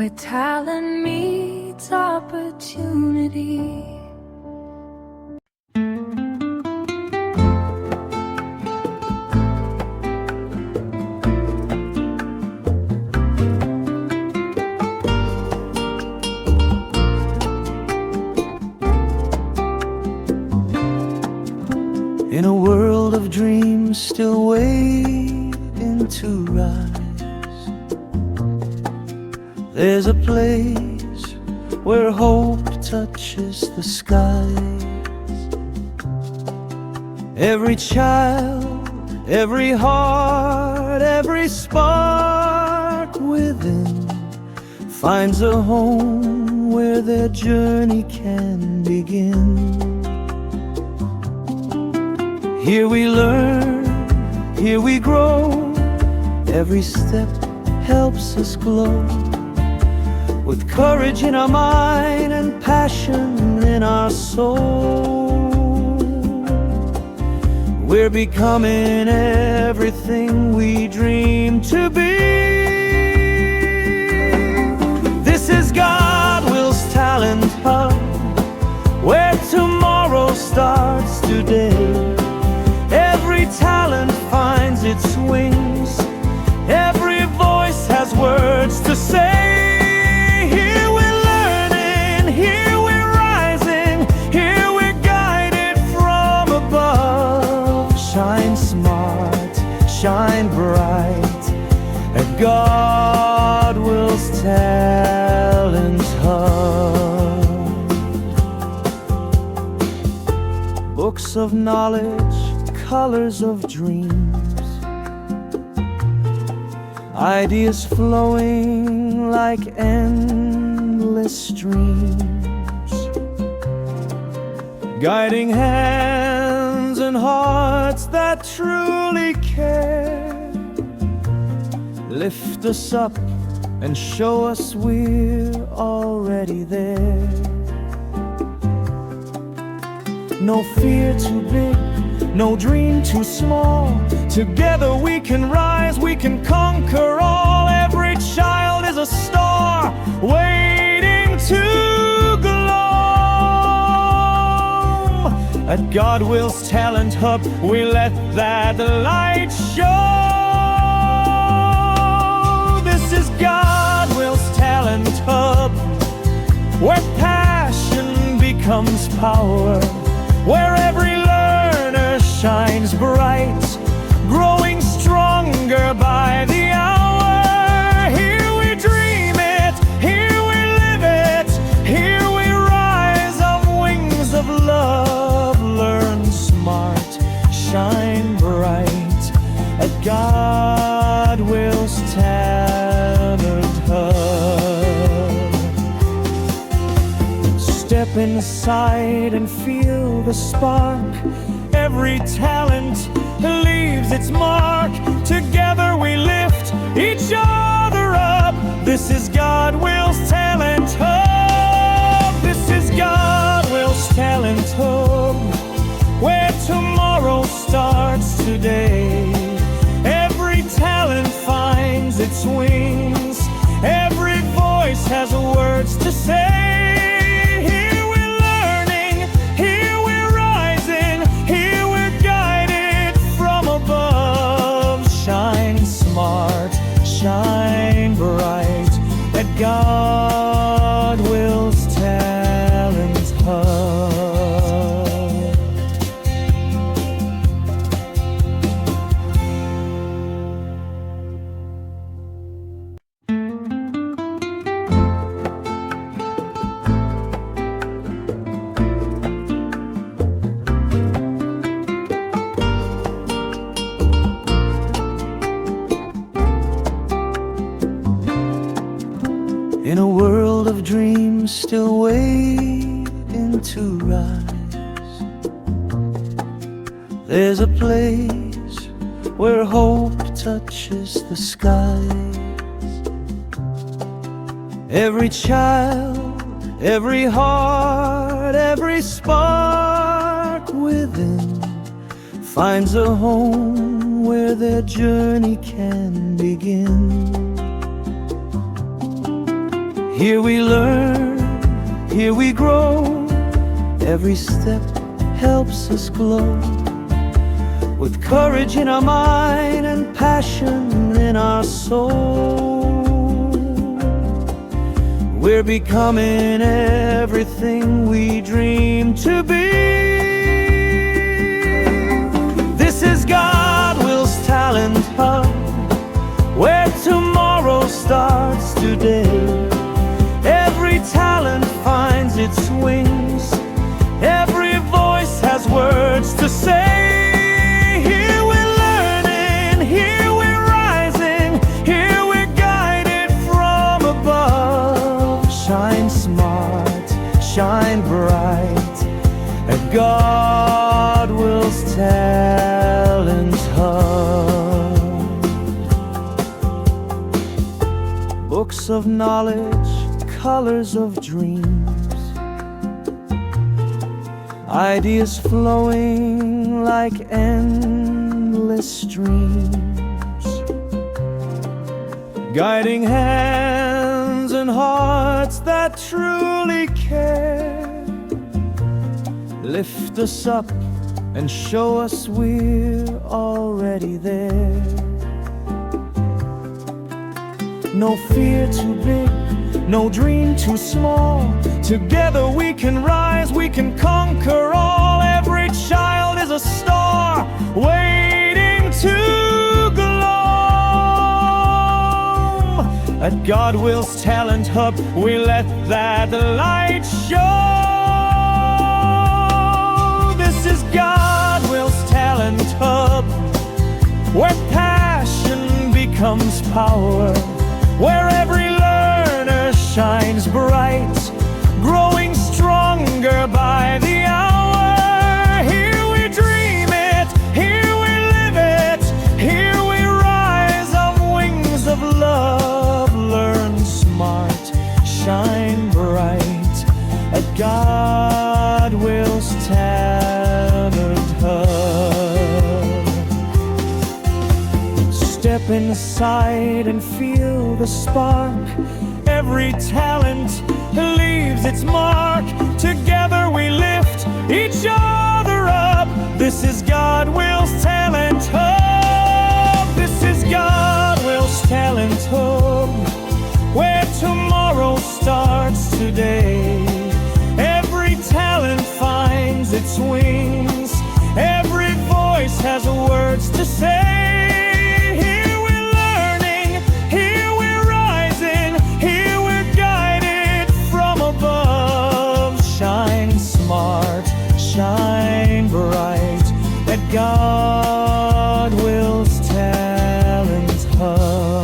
where talent meets opportunity. In a world of dreams still waiting to rise, there's a place where hope touches the skies. Every child, every heart, every spark within finds a home where their journey can begin. Here we learn, here we grow, every step helps us glow. With courage in our mind and passion in our soul, we're becoming everything we dream to be. This is Godwills Talent Hub, where tomorrow starts today. Every talent finds its wings, every voice has words to say. Here we're learning, here we're rising, here we're guided from above. Shine smart, shine bright at Godwills Talent Hub. Books of knowledge, colors of dreams, ideas flowing like endless streams, guiding hands and hearts that truly care. Lift us up and show us we're already there. No fear too big, no dream too small. Together we can rise, we can conquer all. Every child is a star waiting to glow. At Godwills Talent Hub, we let that light show. This is Godwills Talent Hub, where passion becomes power, where every learner shines bright, growing stronger by the hour. Here we dream it, here we live it, here we rise on wings of love. Learn smart, shine bright at Godwills Talent Hub. Step inside and feel the spark. Every talent leaves its mark. Together we lift each other up. This is Godwills Talent Hub. This is Godwills Talent Hub, where tomorrow starts today. Every talent finds its wings, every voice has words to say. Shine bright at Godwills Talent Hub. In a world of dreams still waiting to rise, there's a place where hope touches the skies. Every child, every heart, every spark within finds a home where their journey can begin. Here we learn, here we grow. Every step helps us glow. With courage in our mind and passion in our soul, we're becoming everything we dream to be. This is Godwills Talent Hub, where tomorrow starts today. Every talent finds its wings. Every voice has words to say. Here we're learning, here we're rising, here we're guided from above. Shine smart, shine bright at Godwills Talent Hub. Books of knowledge, colors of dreams, ideas flowing like endless streams, guiding hands and hearts that truly care. Lift us up and show us we're already there. No fear too big, no dream too small. Together we can rise, we can conquer all. Every child is a star waiting to glow. At Godwills Talent Hub, we let that light show. This is Godwills Talent Hub, where passion becomes power, where every learner shines bright, growing stronger by the hour. Here we dream it, here we live it, here we rise on wings of love. Learn smart, shine bright at Godwills Talent Hub. Step inside and feel the spark. Every talent leaves its mark. Together we lift each other up. This is Godwills Talent Hub. This is Godwills Talent Hub, where tomorrow starts today. Every talent finds its wings. Every voice has words to say. Shine bright at Godwills Talent Hub.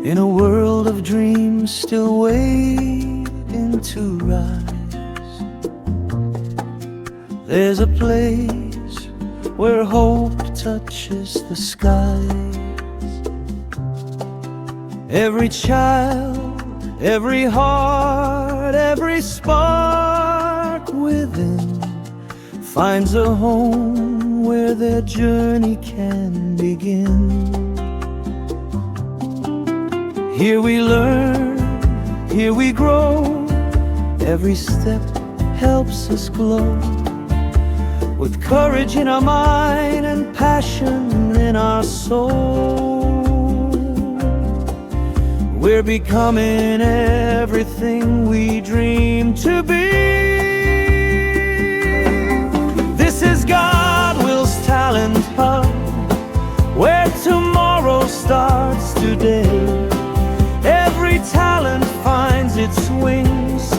In a world of dreams still waiting to rise, there's a place where hope touches the skies. Every child, every heart, every spark within finds a home where their journey can begin. Here we learn, here we grow. Every step helps us glow. With courage in our mind and passion in our soul, we're becoming everything we dream to be. This is Godwills Talent Hub, where tomorrow starts today. Every talent finds its wings.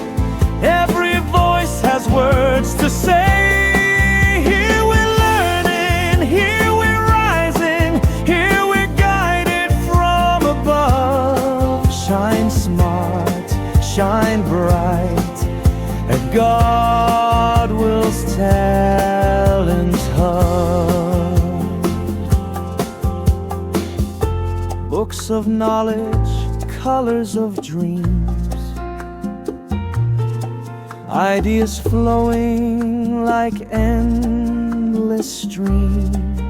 Every voice has words to say. Here we're learning, here we're rising, here we're guided from above. Shine smart, shine bright at Godwills Talent books of knowledge, colors of dreams, ideas flowing like endless streams.